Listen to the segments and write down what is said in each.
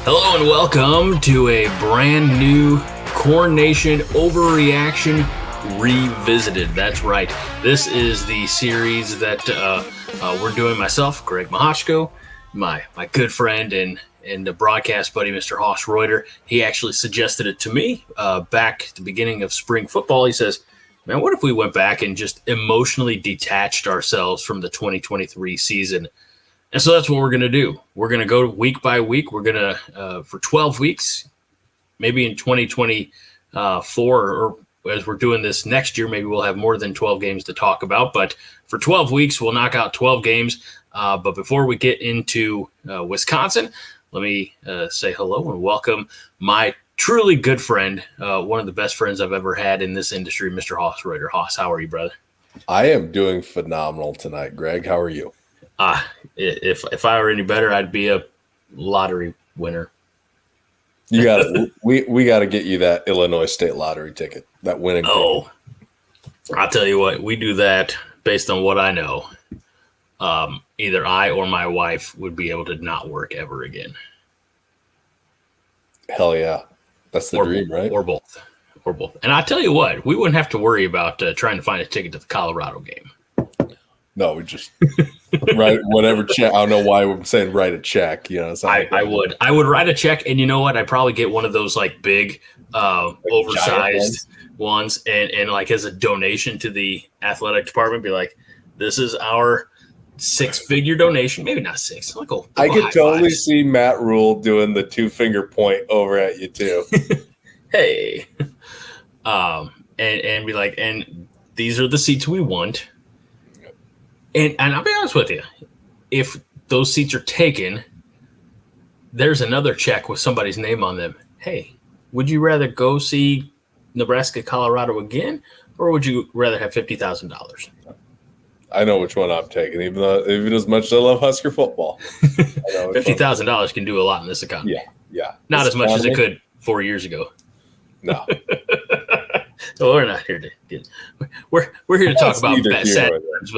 Hello and welcome to a brand new CornNation Overreaction Revisited. That's right. This is the series that we're doing myself, Greg Mahachko, my good friend and the broadcast buddy, Mr. Hoss Reuter. He actually suggested it to me back at the beginning of spring football. He says, man, what if we went back and just emotionally detached ourselves from the 2023 season? And so that's what we're going to do. We're going to go week by week. We're going to, for 12 weeks, maybe in 2024, or as we're doing this next year, maybe we'll have more than 12 games to talk about. But for 12 weeks, we'll knock out 12 games. But before we get into Wisconsin, let me say hello and welcome my truly good friend, one of the best friends I've ever had in this industry, Mr. Hoss Reuter. Hoss, how are you, brother? I am doing phenomenal tonight, Greg. How are you? If I were any better, I'd be a lottery winner. You got we got to get you that Illinois State lottery ticket, that winning ticket. I'll tell you what, we do that based on what I know. Either I or my wife would be able to not work ever again. Hell yeah. That's the dream, right? Or both. And I tell you what, we wouldn't have to worry about trying to find a ticket to the Colorado game. No, we just write whatever check. I don't know why I'm saying write a check. You know, I would write a check, and you know what? I'd probably get one of those like big, oversized ones, and like as a donation to the athletic department, be like, this is our 6-figure donation. Maybe not six. Like I could totally see Matt Rhule doing the 2-finger point over at you too. Hey, and be like, and these are the seats we want. And I'll be honest with you, if those seats are taken, there's another check with somebody's name on them. Hey, would you rather go see Nebraska, Colorado again, or would you rather have $50,000? I know which one I'm taking, even as much as I love Husker football. $50,000 can do a lot in this economy. Yeah. Not as much as it could 4 years ago. No. So we're not here to get. We're here to talk about sad times,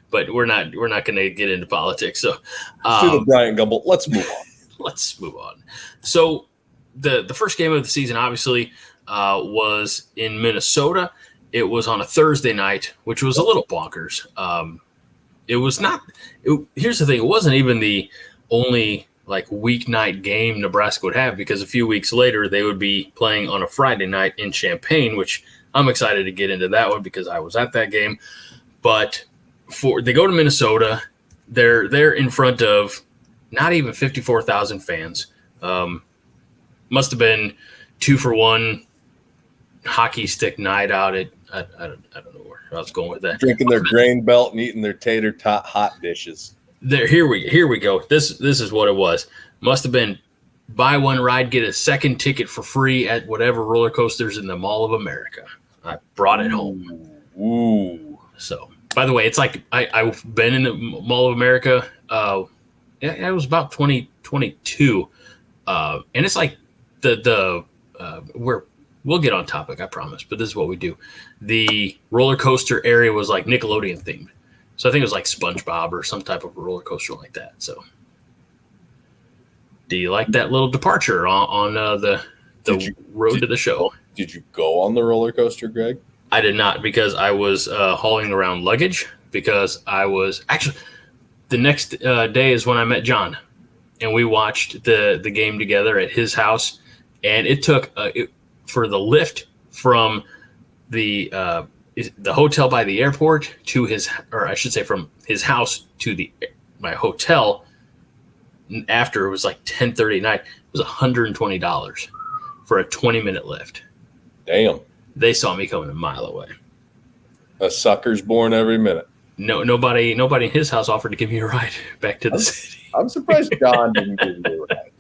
but we're not going to get into politics. So, the Bryant Gumbel. Let's move on. So, the first game of the season obviously was in Minnesota. It was on a Thursday night, which was a little bonkers. It was not. Here's the thing: it wasn't even the only like weeknight game Nebraska would have, because a few weeks later they would be playing on a Friday night in Champaign, which I'm excited to get into that one because I was at that game. But they go to Minnesota, they're in front of not even 54,000 fans. Must have been 2-for-1 hockey stick night out at I don't know where I was going with that. Drinking their grain belt and eating their tater tot hot dishes. Here we go. This is what it was. Must have been buy one ride, get a second ticket for free at whatever roller coasters in the Mall of America. I brought it home. Ooh. So, by the way, it's like I've been in the Mall of America. It was about 2022, and it's like we'll get on topic, I promise. But this is what we do. The roller coaster area was like Nickelodeon themed. So I think it was like SpongeBob or some type of roller coaster like that. So, do you like that little departure on the road to the show? Did you go on the roller coaster, Greg? I did not, because I was hauling around luggage, because I was actually the next day is when I met John, and we watched the game together at his house, and it took for the lift from the hotel by the airport to from his house to my hotel. After it was like 10:30 at night, it was $120 for a 20-minute lift. Damn. They saw me coming a mile away. A sucker's born every minute. No, nobody in his house offered to give me a ride back to the city. I'm surprised John didn't give you a ride.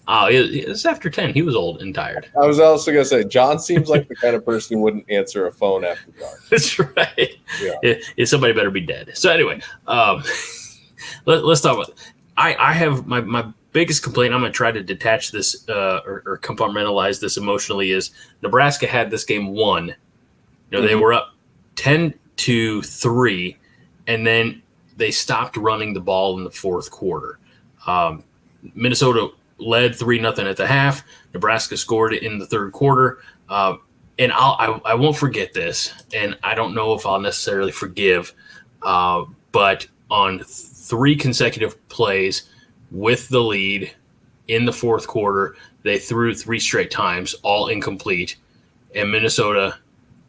Oh, it was after 10. He was old and tired. I was also going to say, John seems like the kind of person who wouldn't answer a phone after dark. That's right. Yeah. Somebody better be dead. So anyway, let's talk about it. I have my biggest complaint. I'm going to try to detach this or compartmentalize this emotionally. Is Nebraska had this game won. They were up 10-3, and then they stopped running the ball in the fourth quarter. Minnesota led 3-0 at the half. Nebraska scored in the third quarter. And I won't forget this, and I don't know if I'll necessarily forgive, but on 3 consecutive plays with the lead in the fourth quarter, they threw 3 straight times, all incomplete, and Minnesota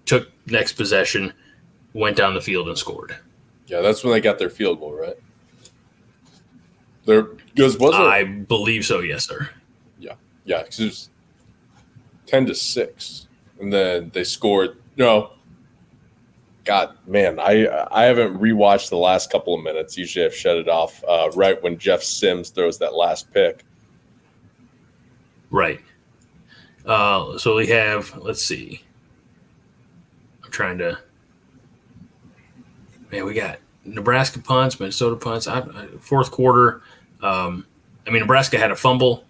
took next possession, went down the field, and scored. Yeah, that's when they got their field goal, right? I believe so, yes, sir. Yeah, because it was 10-6, and then they scored. No, God, man, I haven't rewatched the last couple of minutes. Usually, I've shut it off right when Jeff Sims throws that last pick. Right. So we have. Let's see. I'm trying to. Man, we got Nebraska punts, Minnesota punts. Fourth quarter. Nebraska had a fumble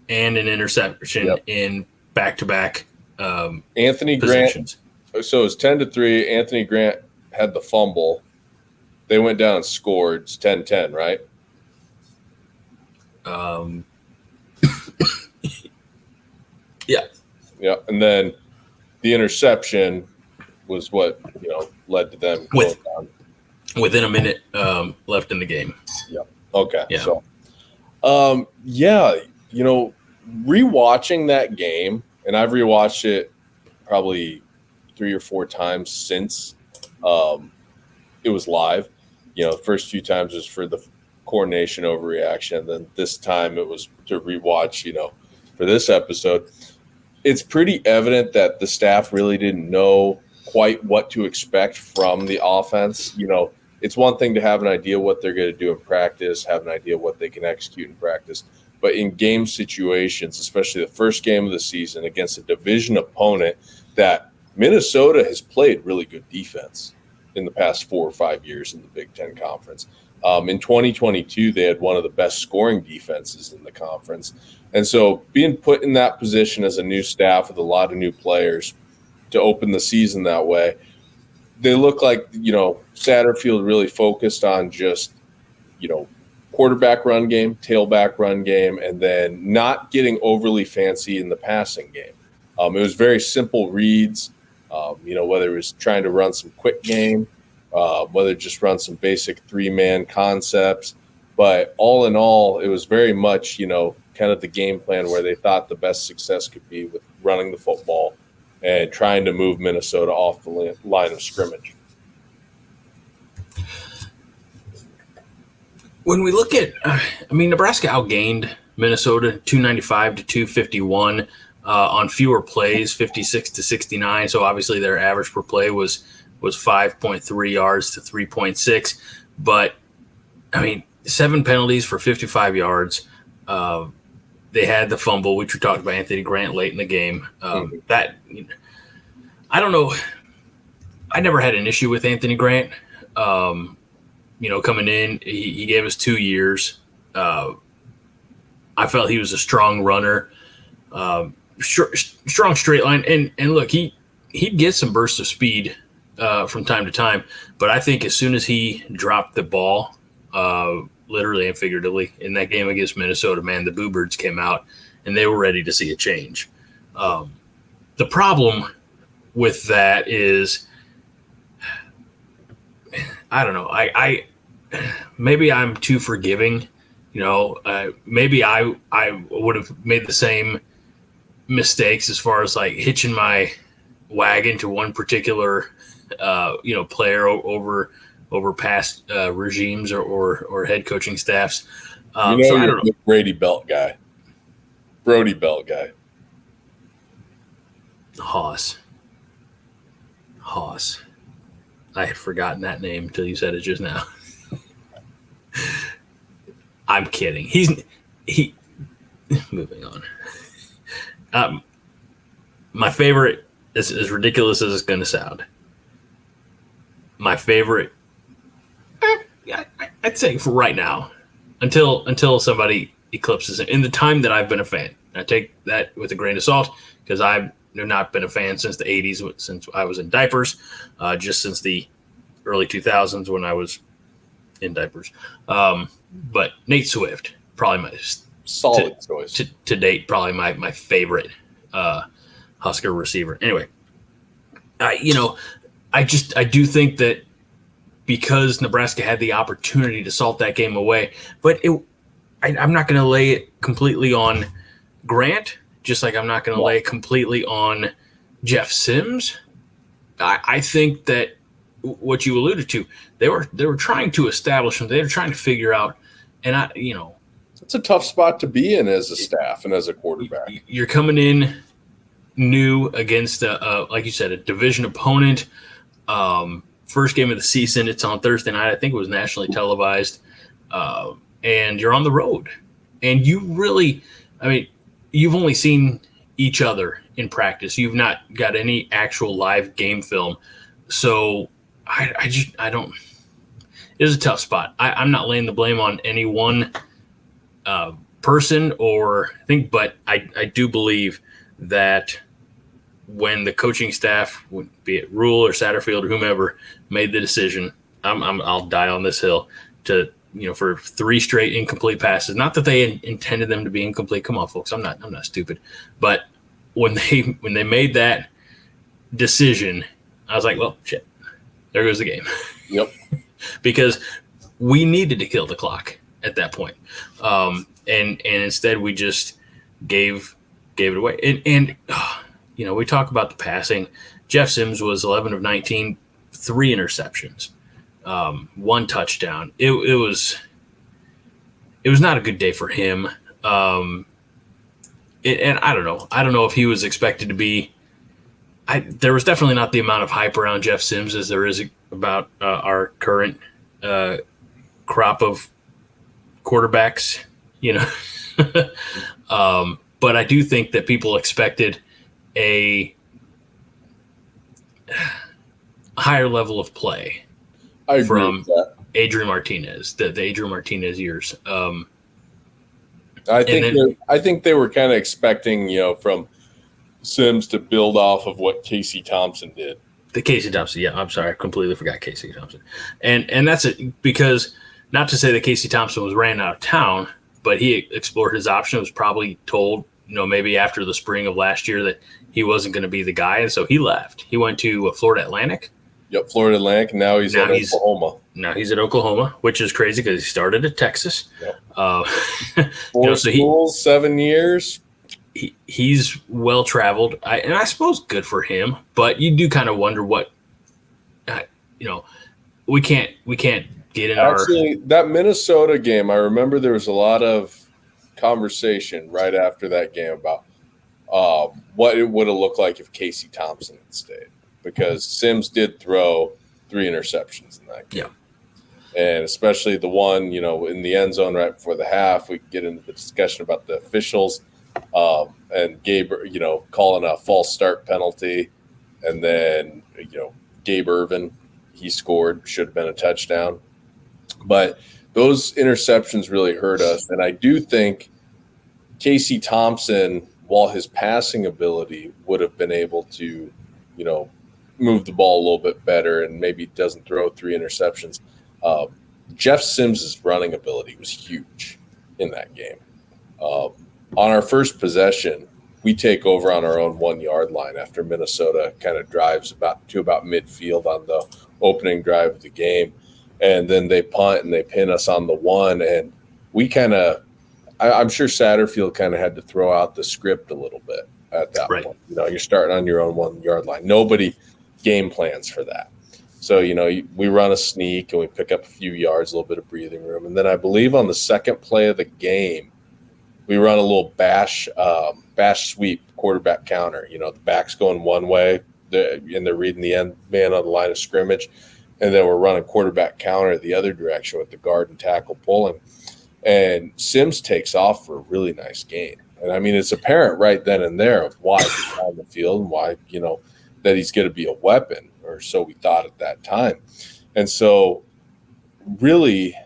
and an interception in back-to-back Anthony possessions. Grant. So it was 10-3. Anthony Grant had the fumble. They went down and scored. It's 10-10, right? Yeah. Yeah, and then the interception was what led to them going down. Within a minute left in the game. Yeah. Okay. Yeah. So, rewatching that game, and I've rewatched it probably 3 or 4 times since it was live. The first few times was for the CornNation overreaction, and then this time it was to rewatch. For this episode, it's pretty evident that the staff really didn't know quite what to expect from the offense. It's one thing to have an idea what they're going to do in practice, have an idea what they can execute in practice. But in game situations, especially the first game of the season against a division opponent that Minnesota has played really good defense in the past 4 or 5 years in the Big Ten Conference. In 2022, they had one of the best scoring defenses in the conference. And so being put in that position as a new staff with a lot of new players to open the season that way, they look like, Satterfield really focused on just, quarterback run game, tailback run game, and then not getting overly fancy in the passing game. It was very simple reads, whether it was trying to run some quick game, whether just run some basic 3-man concepts. But all in all, it was very much, kind of the game plan where they thought the best success could be with running the football and trying to move Minnesota off the line of scrimmage. When we look at, Nebraska outgained Minnesota 295 to 251 on fewer plays, 56 to 69. So obviously their average per play was 5.3 yards to 3.6. But 7 penalties for 55 yards. They had the fumble, which we talked about, Anthony Grant late in the game. That, I don't know. I never had an issue with Anthony Grant. Coming in, he gave us 2 years. I felt he was a strong runner, strong straight line. And look, he'd get some bursts of speed from time to time. But I think as soon as he dropped the ball, literally and figuratively, in that game against Minnesota, man, the Boo Birds came out and they were ready to see a change. The problem with that is, I don't know. I maybe I'm too forgiving. Maybe I would have made the same mistakes as far as like hitching my wagon to one particular player over past regimes or head coaching staffs. So I don't know. Brody Belt guy. Haas. I had forgotten that name until you said it just now. I'm kidding. Moving on. My favorite, as ridiculous as it's going to sound, my favorite, I'd say for right now, until somebody eclipses it, in the time that I've been a fan. I take that with a grain of salt because I've not been a fan since the 80s, since I was in diapers, just since the early 2000s when I was in diapers. But Nate Swift, probably Solid choice. To date, probably my favorite Husker receiver. Anyway, I do think that because Nebraska had the opportunity to salt that game away, but I'm not going to lay it completely on Grant, just like I'm not going to lay it completely on Jeff Sims. I think that what you alluded to, they were trying to establish them. They were trying to figure out, and it's a tough spot to be in as a staff and as a quarterback. You're coming in new against like you said, a division opponent. First game of the season. It's on Thursday night. I think it was nationally televised, and you're on the road. And you've only seen each other in practice. You've not got any actual live game film. So I don't. It is a tough spot. I'm not laying the blame on any one person or thing, but I do believe that when the coaching staff, be it Rhule or Satterfield or whomever, made the decision, I'll die on this hill to for 3 straight incomplete passes. Not that they intended them to be incomplete. Come on, folks, I'm not stupid. But when they made that decision, I was like, well, shit, there goes the game. Yep. Because we needed to kill the clock at that point, and instead we just gave it away. And we talk about the passing. Jeff Sims was 11 of 19, 3 interceptions, 1 touchdown. It was not a good day for him. And I don't know. I don't know if he was expected to be. There was definitely not the amount of hype around Jeff Sims as there is about our current crop of quarterbacks, but I do think that people expected a higher level of play from Adrian Martinez, the Adrian Martinez years. I think they were kind of expecting, from Sims to build off of what Casey Thompson did. The Casey Thompson, yeah, I'm sorry, I completely forgot Casey Thompson, and that's it, because not to say that Casey Thompson was ran out of town, but he explored his option. Was probably told, maybe after the spring of last year that he wasn't going to be the guy, and so he left. He went to Florida Atlantic. Yep, Florida Atlantic. Now he's at Oklahoma. Now he's at Oklahoma, which is crazy because he started at Texas. Yep. 4 schools, 7 years. He's well traveled, and I suppose good for him. But you do kind of wonder what, we can't get in that Minnesota game. I remember there was a lot of conversation right after that game about what it would have looked like if Casey Thompson had stayed, because Sims did throw 3 interceptions in that game. Yeah. And especially the one, in the end zone right before the half. We get into the discussion about the officials. And Gabe, calling a false start penalty, and then, Gabe Irvin, he scored, should have been a touchdown. But those interceptions really hurt us. And I do think Casey Thompson, while his passing ability would have been able to, move the ball a little bit better and maybe doesn't throw 3 interceptions, Jeff Sims' running ability was huge in that game. On our first possession, we take over on our own 1-yard line after Minnesota kind of drives about midfield on the opening drive of the game. And then they punt and they pin us on the 1. And we I'm sure Satterfield kind of had to throw out the script a little bit at that point. You're starting on your own 1-yard line. Nobody game plans for that. So, we run a sneak and we pick up a few yards, a little bit of breathing room. And then I believe on the second play of the game, we run a little bash sweep quarterback counter. The back's going one way, and they're reading the end man on the line of scrimmage, and then we're running quarterback counter the other direction with the guard and tackle pulling. And Sims takes off for a really nice gain. And, it's apparent right then and there of why he's on the field and why, that he's going to be a weapon, or so we thought at that time. And so really –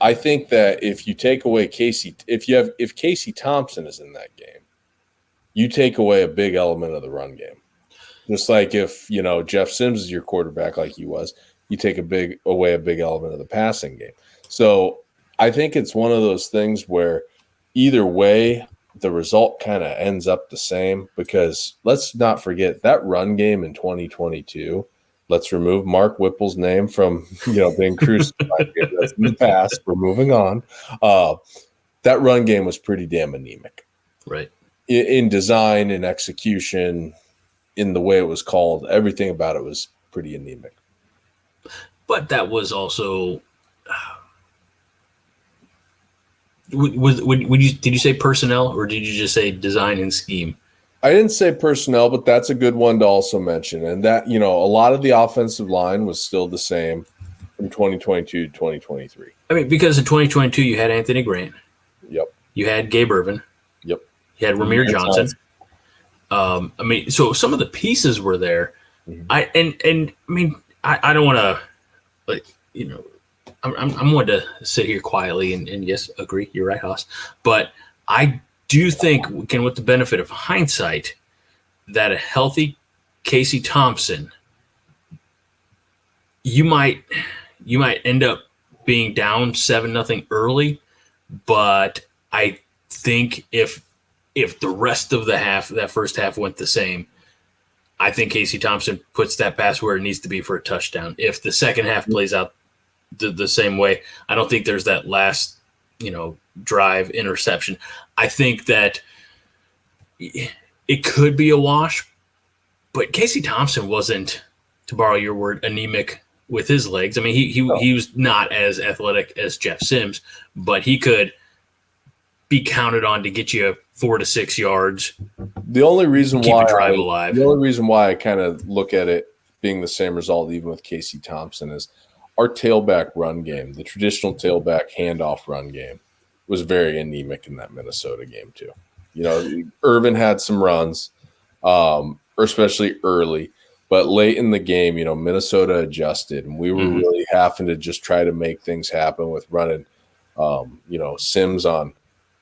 I think that if you take away if Casey Thompson is in that game, you take away a big element of the run game. Just like if, Jeff Sims is your quarterback like he was, you take away a big element of the passing game. So I think it's one of those things where either way, the result kind of ends up the same because let's not forget that run game in 2022. Let's remove Mark Whipple's name from being crucified in the past. We're moving on. That run game was pretty damn anemic, right? In design and execution, in the way it was called, everything about it was pretty anemic. But that was also. Did you say personnel or did you just say design and scheme? I didn't say personnel, but that's a good one to also mention. And that, a lot of the offensive line was still the same from 2022 to 2023. I mean, because in 2022 you had Anthony Grant. Yep. You had Gabe Ervin. Yep. You had Ramir Johnson. So some of the pieces were there. Mm-hmm. I don't want to, I'm one to sit here quietly and yes, agree. You're right, Haas. But I do think, with the benefit of hindsight, that a healthy Casey Thompson, you might end up being down 7-0 early, but I think if the rest of that first half went the same, I think Casey Thompson puts that pass where it needs to be for a touchdown. If the second half plays out the same way, I don't think there's that last, drive interception. I think that it could be a wash, but Casey Thompson wasn't, to borrow your word, anemic with his legs. I mean, he was not as athletic as Jeff Sims, but he could be counted on to get you 4 to 6 yards. The only reason keep a drive alive. The only reason why I kind of look at it being the same result, even with Casey Thompson, is our tailback run game, the traditional tailback handoff run game, was very anemic in that Minnesota game too. Irvin had some runs, especially early, but late in the game, Minnesota adjusted, and we were really having to just try to make things happen with running, Sims on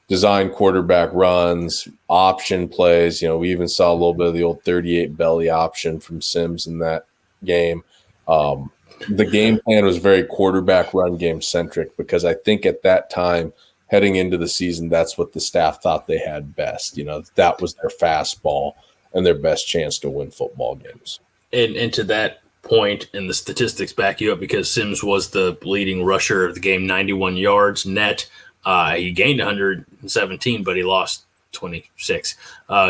design quarterback runs, option plays. We even saw a little bit of the old 38 belly option from Sims in that game. The game plan was very quarterback run game centric because I think at that time, heading into the season, that's what the staff thought they had best. That was their fastball and their best chance to win football games. And to that point, and the statistics back you up, because Sims was the leading rusher of the game, 91 yards net. He gained 117, but he lost 26.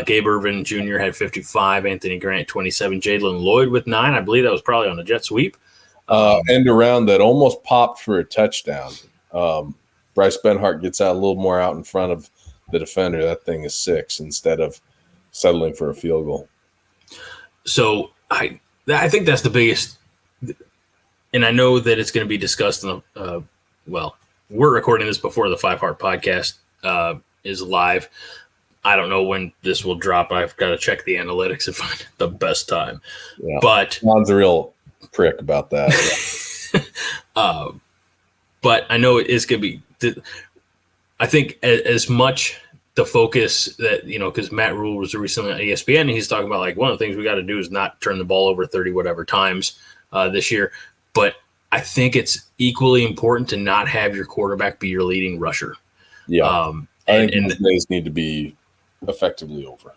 Gabe Ervin Jr. had 55. Anthony Grant, 27. Jalen Lloyd with 9. I believe that was probably on a jet sweep. End around that almost popped for a touchdown. Bryce Benhart gets out a little more out in front of the defender. That thing is 6 instead of settling for a field goal. So I think that's the biggest, and I know that it's going to be discussed in the we're recording this before the 5 Heart podcast is live. I don't know when this will drop. I've got to check the analytics and find the best time. Yeah. But John's a real prick about that. But I know it is going to be. I think as much the focus that because Matt Rhule was recently on ESPN, and he's talking about like one of the things we got to do is not turn the ball over 30 whatever times this year. But I think it's equally important to not have your quarterback be your leading rusher. Yeah, I think those days need to be effectively over.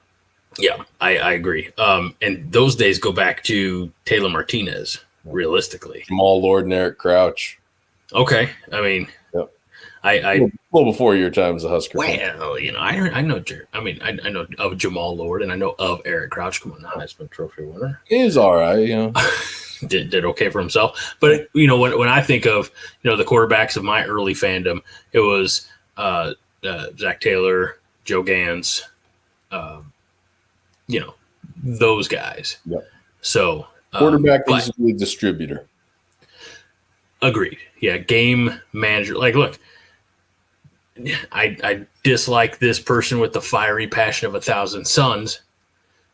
Yeah, I agree. And those days go back to Taylor Martinez, realistically. Jamal Lord and Eric Crouch. Okay, I mean, yep. A little before your time as a Husker. Well, I know. I know of Jamal Lord, and I know of Eric Crouch. Come on, the Heisman Trophy winner. He's all right, did okay for himself. But when I think of the quarterbacks of my early fandom, it was Zach Taylor, Joe Gans, those guys. Yep. So quarterback is a distributor. Agreed. Yeah, game manager. Like, look, I dislike this person with the fiery passion of 1,000 suns,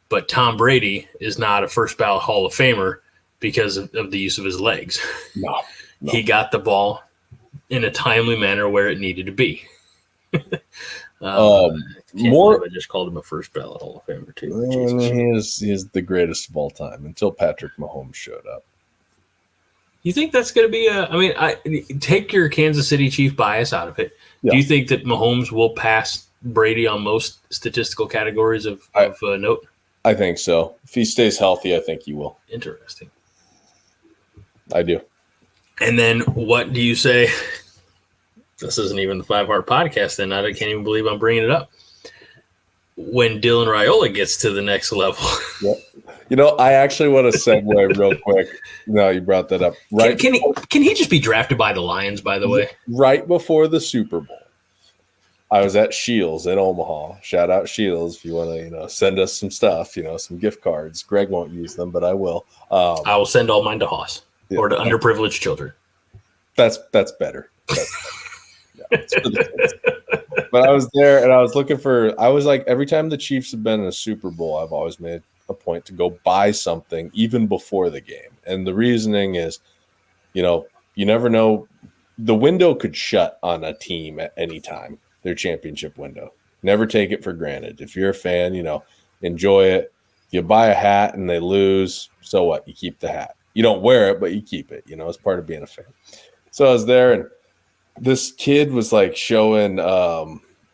but Tom Brady is not a first ballot Hall of Famer because of the use of his legs. No. He got the ball in a timely manner where it needed to be. I just called him a first ballot Hall of Famer too. He is the greatest of all time until Patrick Mahomes showed up. You think that's going to be take your Kansas City Chief bias out of it. Yeah. Do you think that Mahomes will pass Brady on most statistical categories of note? I think so. If he stays healthy, I think he will. Interesting. I do. And then what do you say? This isn't even the 5-Heart podcast, and I can't even believe I'm bringing it up. When Dylan Raiola gets to the next level. Yep. I actually want to segue real quick. No, you brought that up. Right? Can he just be drafted by the Lions, by the way? Right before the Super Bowl, I was at Shields in Omaha. Shout out Shields if you want to, send us some stuff, some gift cards. Greg won't use them, but I will. I will send all mine to Haas or to underprivileged children. That's better. But I was there and I was every time the Chiefs have been in a Super Bowl, I've always made a point to go buy something even before the game. And the reasoning is, you never know. The window could shut on a team at any time, their championship window. Never take it for granted. If you're a fan, enjoy it. You buy a hat and they lose, so what? You keep the hat. You don't wear it, but you keep it. It's part of being a fan. So I was there and this kid was showing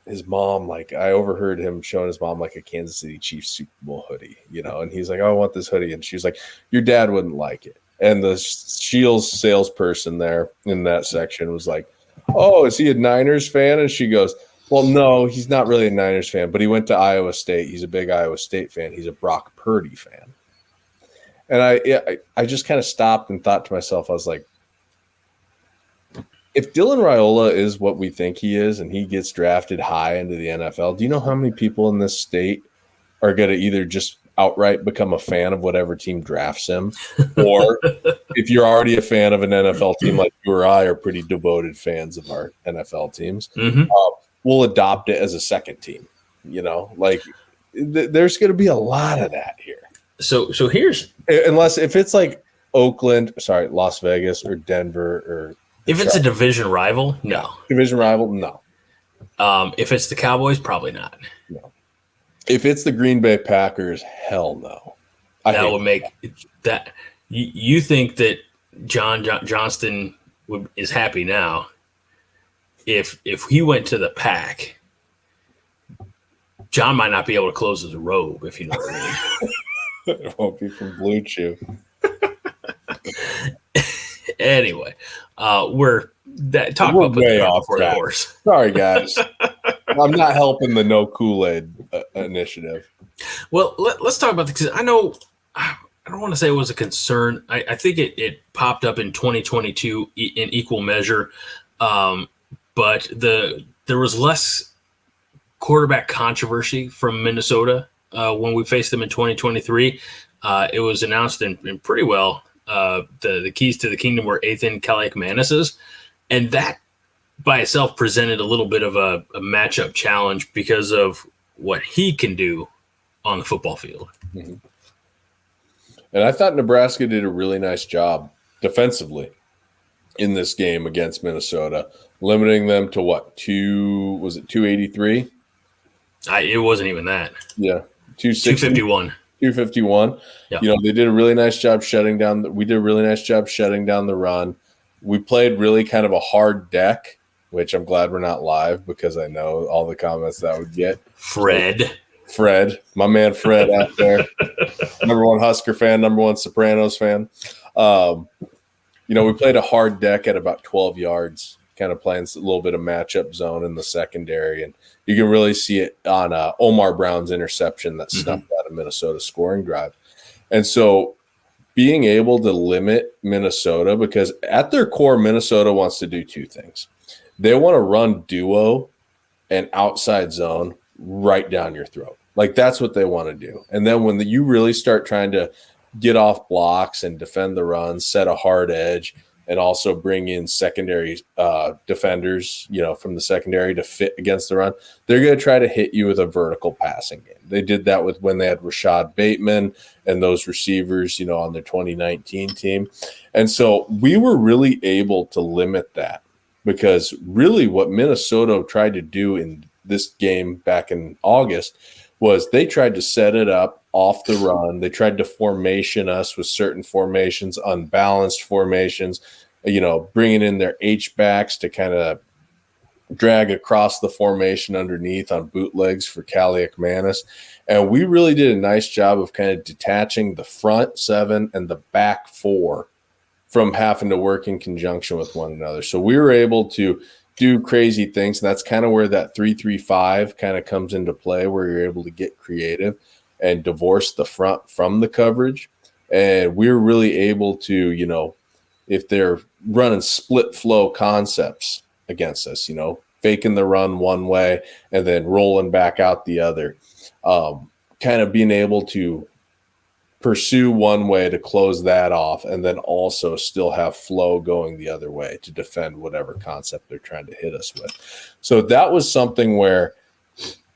his mom, I overheard him showing his mom a Kansas City Chiefs Super Bowl hoodie, and he's like, oh, I want this hoodie. And she was like, your dad wouldn't like it. And the Shields salesperson there in that section was like, oh, is he a Niners fan? And she goes, well, no, he's not really a Niners fan, but he went to Iowa State. He's a big Iowa State fan. He's a Brock Purdy fan. And I just kind of stopped and thought to myself, I was like, if Dylan Raiola is what we think he is and he gets drafted high into the NFL, do you know how many people in this state are going to either just outright become a fan of whatever team drafts him? Or if you're already a fan of an NFL team like you or I are pretty devoted fans of our NFL teams, we'll adopt it as a second team. There's going to be a lot of that here. So here's – if it's Las Vegas or Denver or – if it's a division rival, no. Division rival, no. If it's the Cowboys, probably not. No. If it's the Green Bay Packers, hell no. That would make that. You think that Johnston is happy now? If he went to the Pack, John might not be able to close his robe, if you know what I mean. It won't be from Blue Chew. Anyway, we're way off for the horse. Sorry, guys. I'm not helping the no Kool-Aid initiative. Well, let's talk about because I know I don't want to say it was a concern. I think it popped up in 2022 in equal measure, but there was less quarterback controversy from Minnesota when we faced them in 2023. It was announced in pretty well. The keys to the kingdom were Ethan Kaliakmanis's, and that by itself presented a little bit of a matchup challenge because of what he can do on the football field. Mm-hmm. And I thought Nebraska did a really nice job defensively in this game against Minnesota, limiting them to what? 283? It wasn't even that. Yeah. 251. 251. Yep. They did a really nice job shutting down. We did a really nice job shutting down the run. We played really kind of a hard deck, which I'm glad we're not live because I know all the comments that would get. Fred, my man Fred out there. Number one Husker fan, number one Sopranos fan. We played a hard deck at about 12 yards, kind of playing a little bit of matchup zone in the secondary. And you can really see it on Omar Brown's interception that snuffed out a Minnesota scoring drive. And so being able to limit Minnesota, because at their core, Minnesota wants to do two things. They want to run duo and outside zone right down your throat. That's what they want to do. And then when you really start trying to get off blocks and defend the run, set a hard edge, and also bring in secondary defenders, from the secondary to fit against the run, they're going to try to hit you with a vertical passing game. They did that when they had Rashad Bateman and those receivers, on their 2019 team. And so we were really able to limit that because really what Minnesota tried to do in this game back in August was they tried to set it up off the run. They tried to formation us with certain formations, unbalanced formations, bringing in their H-backs to kind of drag across the formation underneath on bootlegs for Kaliak Manis. And we really did a nice job of kind of detaching the front 7 and the back 4 from having to work in conjunction with one another. So we were able to do crazy things. And that's kind of where that 3-3-5 kind of comes into play, where you're able to get creative and divorce the front from the coverage. And we're really able to, if they're running split flow concepts against us, faking the run one way and then rolling back out the other, kind of being able to pursue one way to close that off and then also still have flow going the other way to defend whatever concept they're trying to hit us with. So that was something where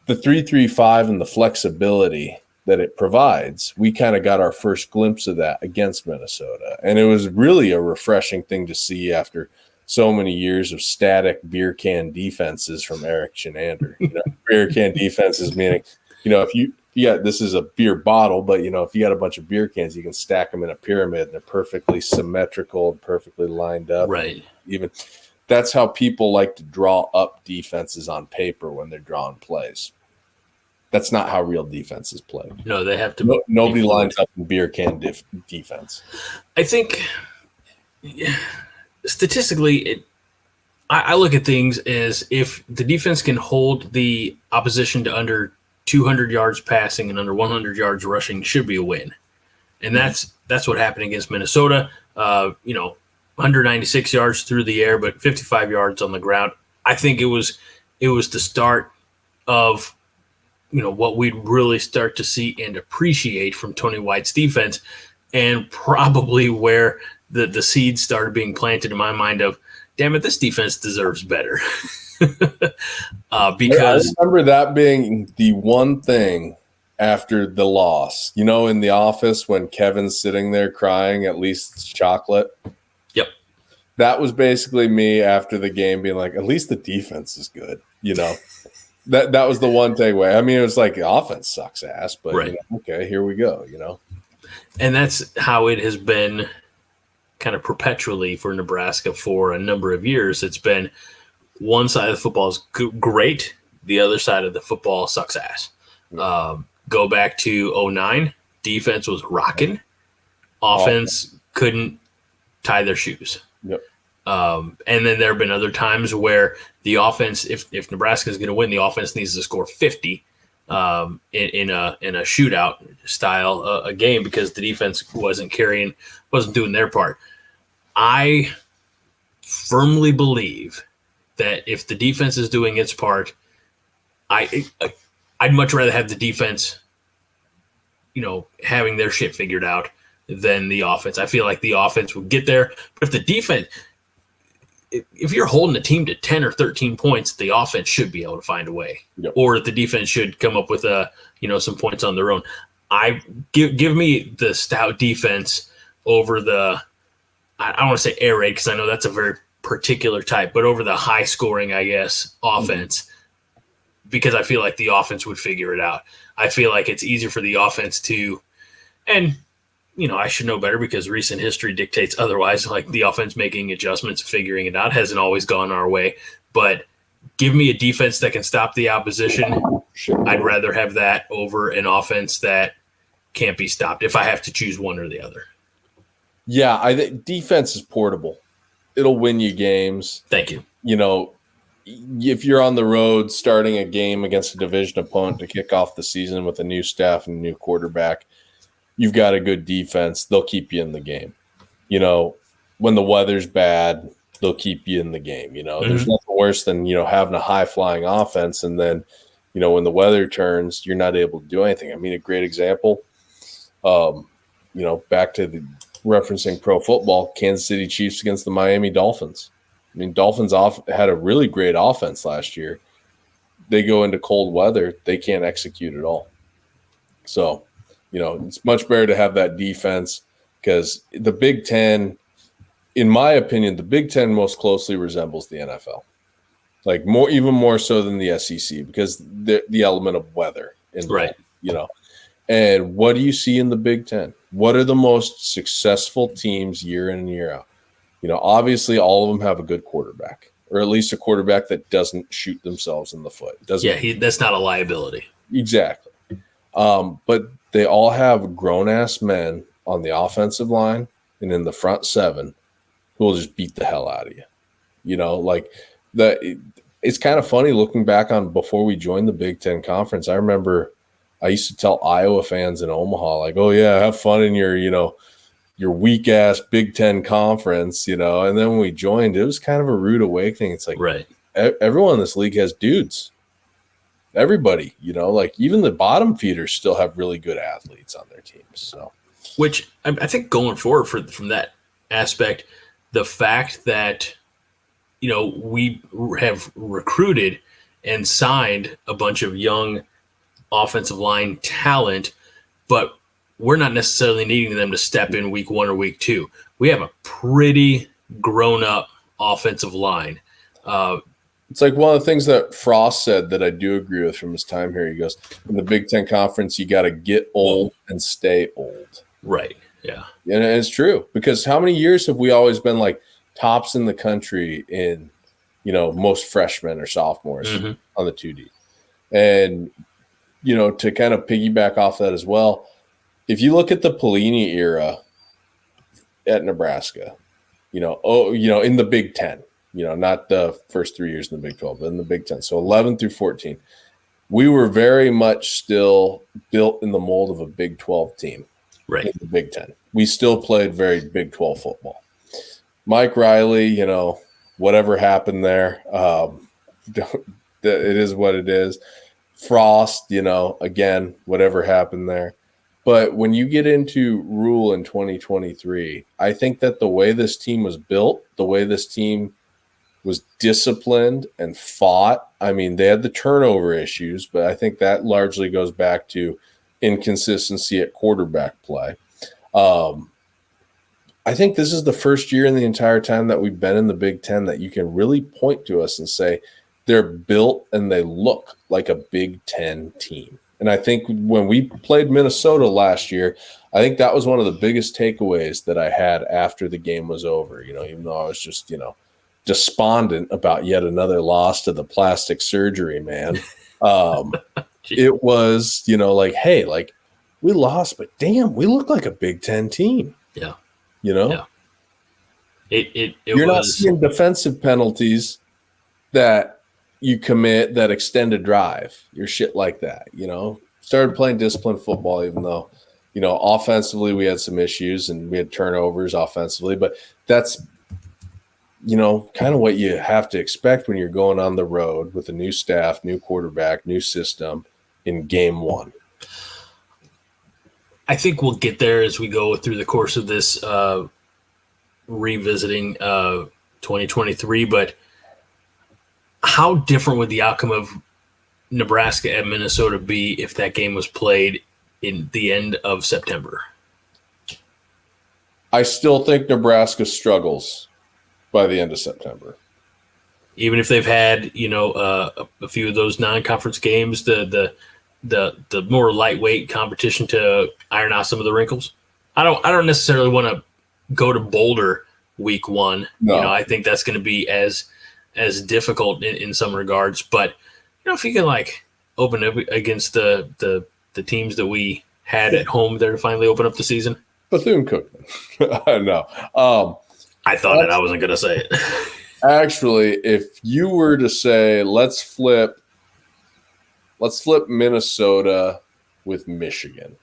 the 3-3-5 and the flexibility that it provides, we kind of got our first glimpse of that against Minnesota. And it was really a refreshing thing to see after so many years of static beer can defenses from Eric Shenander. Beer can defenses meaning, if you got, this is a beer bottle, but if you got a bunch of beer cans, you can stack them in a pyramid and they're perfectly symmetrical and perfectly lined up. Right. Even that's how people like to draw up defenses on paper when they're drawing plays. That's not how real defenses play. No, they have to. Nobody lines up in beer can defense. I think statistically, I look at things as if the defense can hold the opposition to under 200 yards passing and under 100 yards rushing, should be a win. And that's what happened against Minnesota. 196 yards through the air, but 55 yards on the ground. I think it was the start of what we'd really start to see and appreciate from Tony White's defense, and probably where the seeds started being planted in my mind of, damn it, this defense deserves better. Because I remember that being the one thing after the loss, in the office when Kevin's sitting there crying, at least it's chocolate. Yep. That was basically me after the game being like, at least the defense is good. That was the one takeaway. I mean, it was like the offense sucks ass, but right. Okay, here we go, And that's how it has been kind of perpetually for Nebraska for a number of years. It's been one side of the football is great. The other side of the football sucks ass. Go back to 2009, defense was rocking. Offense couldn't tie their shoes. Yep. And then there have been other times where the offense, if Nebraska is going to win, the offense needs to score 50 in a shootout style a game because the defense wasn't doing their part. I firmly believe that if the defense is doing its part, I'd much rather have the defense, having their shit figured out than the offense. I feel like the offense would get there, but if the defense, if you're holding a team to 10 or 13 points, the offense should be able to find a way. Yep. Or the defense should come up with some points on their own. I give me the stout defense over the, I don't want to say air raid because I know that's a very particular type, but over the high scoring, I guess, offense, because I feel like the offense would figure it out. I feel like it's easier for the offense to, and I should know better because recent history dictates otherwise, like the offense making adjustments, figuring it out hasn't always gone our way, but give me a defense that can stop the opposition. I'd rather have that over an offense that can't be stopped if I have to choose one or the other. Yeah, I think defense is portable. It'll win you games. Thank you. If you're on the road starting a game against a division opponent to kick off the season with a new staff and a new quarterback, you've got a good defense. They'll keep you in the game. When the weather's bad, they'll keep you in the game. There's nothing worse than, having a high-flying offense and then, when the weather turns, you're not able to do anything. I mean, a great example, back to the referencing pro football, Kansas City Chiefs against the Miami Dolphins. I mean, Dolphins had a really great offense last year. They go into cold weather, they can't execute at all. So, it's much better to have that defense because the Big Ten, in my opinion, the Big Ten most closely resembles the NFL. Like even more so than the SEC because the element of weather involved, right. And what do you see in the Big Ten? What are the most successful teams year in and year out? Obviously all of them have a good quarterback, or at least a quarterback that doesn't shoot themselves in the foot. That's not a liability. Exactly. But they all have grown-ass men on the offensive line and in the front seven who will just beat the hell out of you. It's kind of funny looking back on before we joined the Big Ten Conference. I remember I used to tell Iowa fans in Omaha, like, oh, yeah, have fun in your weak-ass Big Ten Conference, And then when we joined, it was kind of a rude awakening. It's like, right. Everyone in this league has dudes. Everybody, even the bottom feeders still have really good athletes on their teams. So, which I think going forward from that aspect, the fact that, we have recruited and signed a bunch of young offensive line talent, but we're not necessarily needing them to step in week 1 or week 2. We have a pretty grown-up offensive line. It's like one of the things that Frost said that I do agree with from his time here. He goes, in the Big Ten Conference, you got to get old and stay old. Right, yeah. And it's true, because how many years have we always been like tops in the country in, most freshmen or sophomores on the 2D? And, to kind of piggyback off that as well, if you look at the Pelini era at Nebraska, in the Big Ten, not the first 3 years in the Big 12, but in the Big Ten. So 11 through 14, we were very much still built in the mold of a Big 12 team. Right. In the Big Ten. We still played very Big 12 football. Mike Riley, whatever happened there, it is what it is. Frost, again, whatever happened there. But when you get into Rhule in 2023, I think that the way this team was built, the way this team was disciplined and fought, I mean, they had the turnover issues, but I think that largely goes back to inconsistency at quarterback play. I think this is the first year in the entire time that we've been in the Big Ten that you can really point to us and say they're built and they look like a Big Ten team. And I think when we played Minnesota last year, I think that was one of the biggest takeaways that I had after the game was over, even though I was just, despondent about yet another loss to the plastic surgery, man. It was, hey, we lost, but damn, we look like a Big Ten team. Yeah. Yeah. You're not seeing defensive penalties that you commit that extend a drive. You're shit like that, Started playing disciplined football, even though, offensively we had some issues and we had turnovers offensively, but that's, kind of what you have to expect when you're going on the road with a new staff, new quarterback, new system in game 1. I think we'll get there as we go through the course of this revisiting 2023. But how different would the outcome of Nebraska and Minnesota be if that game was played in the end of September? I still think Nebraska struggles by the end of September. Even if they've had, a few of those non-conference games, the more lightweight competition to iron out some of the wrinkles. I don't necessarily want to go to Boulder week 1. No. I think that's going to be as difficult in some regards. But if you can open up against the teams that we had at home there to finally open up the season. Bethune-Cookman. No. I thought it. I wasn't going to say it. Actually, if you were to say, let's flip Minnesota with Michigan.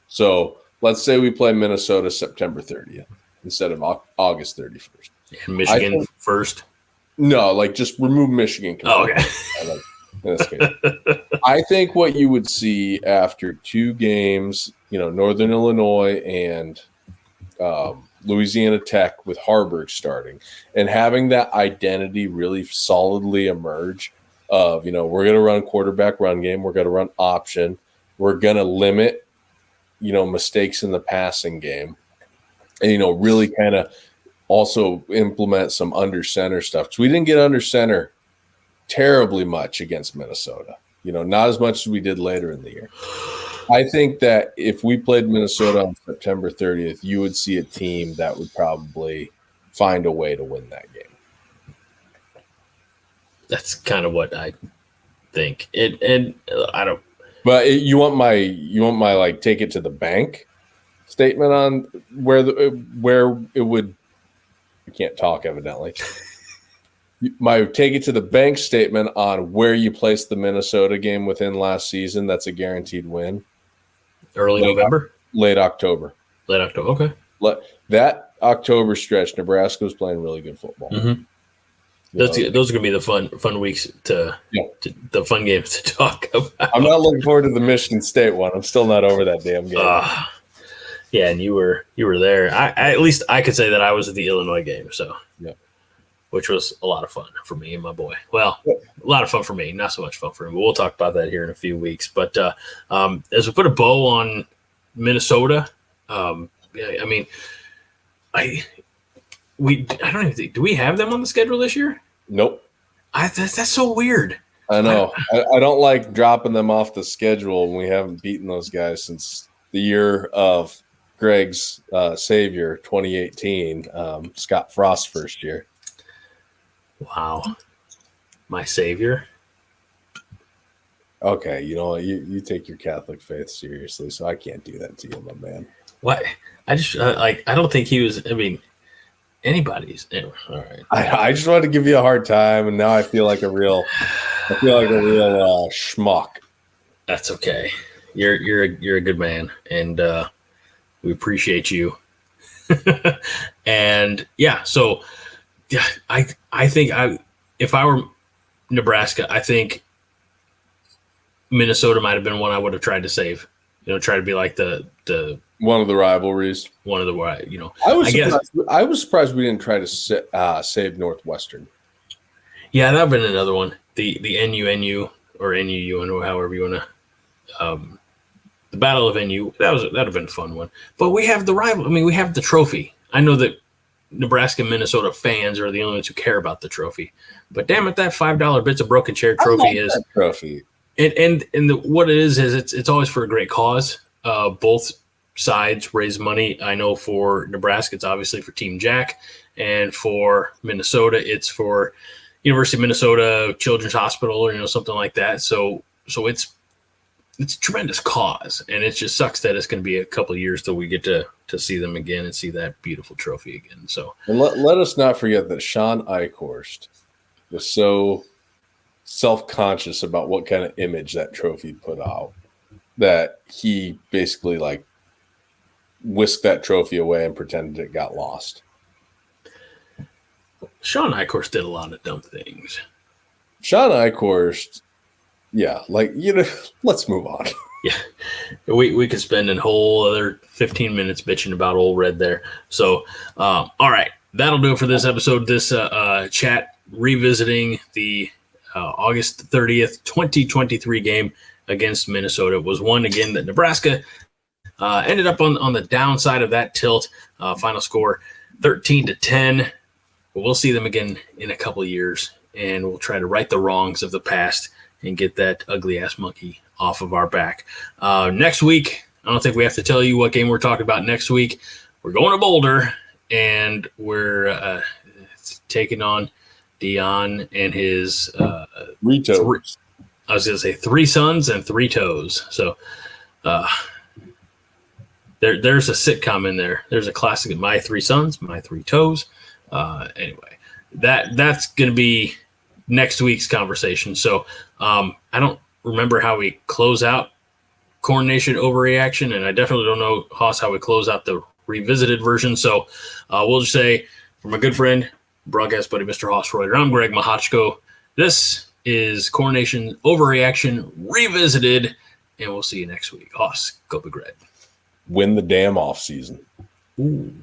So let's say we play Minnesota September 30th instead of August 31st. And Michigan first? No, just remove Michigan. Oh, okay. In this case. I think what you would see after 2 games, Northern Illinois and Louisiana Tech with Harburg starting and having that identity really solidly emerge of, we're going to run quarterback run game. We're going to run option. We're going to limit, mistakes in the passing game and, really kind of also implement some under center stuff. Because we didn't get under center terribly much against Minnesota, not as much as we did later in the year. I think that if we played Minnesota on September 30th, you would see a team that would probably find a way to win that game. That's kind of what I think. And I don't. But you want my like take it to the bank statement on where it would. I can't talk evidently. My take it to the bank statement on where you place the Minnesota game within last season. That's a guaranteed win. Early November? Late October. Late October, okay. That October stretch, Nebraska was playing really good football. Mm-hmm. Those are going to be the fun weeks to the fun games to talk about. I'm not looking forward to the Michigan State one. I'm still not over that damn game. Yeah, and you were there. I at least I could say that I was at the Illinois game, so yeah, which was a lot of fun for me and my boy. Well, a lot of fun for me, not so much fun for him. But we'll talk about that here in a few weeks. But as we put a bow on Minnesota, I mean, I don't even think, do we have them on the schedule this year? Nope. That's so weird. I know. I don't like dropping them off the schedule when we haven't beaten those guys since the year of Greg's savior, 2018, Scott Frost's first year. Wow. My savior. Okay, you know what? You take your Catholic faith seriously, so I can't do that to you, my man. What? I just I don't think he was. I mean, anybody's. Anyway, all right. I just wanted to give you a hard time, and now I feel like a real schmuck. That's okay. You're a good man, and we appreciate you. And yeah, so yeah, I think if I were Nebraska, I think Minnesota might have been one I would have tried to save. Try to be like the one of the rivalries. One of the I was surprised we didn't try to save Northwestern. Yeah, that would have been another one. The NUNU or NUU or however you want to. The Battle of NU, that'd have been a fun one. But we have the rival. I mean, we have the trophy. I know that Nebraska and Minnesota fans are the only ones who care about the trophy. But damn it, that $5 bits of broken chair trophy is that trophy. And what it is it's always for a great cause. Both sides raise money. I know for Nebraska, it's obviously for Team Jack, and for Minnesota, it's for University of Minnesota Children's Hospital or something like that. So it's a tremendous cause, and it just sucks that it's going to be a couple of years till we get to see them again and see that beautiful trophy again. So and let us not forget that Sean Eichhorst was so self-conscious about what kind of image that trophy put out that he basically whisked that trophy away and pretended it got lost. Sean Eichhorst did a lot of dumb things. Sean Eichhorst, yeah, let's move on. Yeah, we could spend a whole other 15 minutes bitching about old Red there. So, all right, that'll do it for this episode. This chat revisiting the August 30th, 2023 game against Minnesota. It was one again that Nebraska ended up on the downside of that tilt. Final score 13-10. But we'll see them again in a couple of years, and we'll try to right the wrongs of the past and get that ugly ass monkey off of our back. Next week, I don't think we have to tell you what game we're talking about next week. We're going to Boulder, and we're taking on Dion and his three toes. I was going to say 3 sons and 3 toes. So there's a sitcom in there. There's a classic, My 3 Sons, My 3 Toes. Anyway, that's going to be next week's conversation. So I don't remember how we close out CornNation Overreaction, and I definitely don't know, Haas, how we close out the revisited version. So we'll just say, for my good friend, broadcast buddy, Mr. Haas Reuter, I'm Greg Mahachko. This is CornNation Overreaction Revisited, and we'll see you next week. Haas, go Big Red. Win the damn off season. Ooh.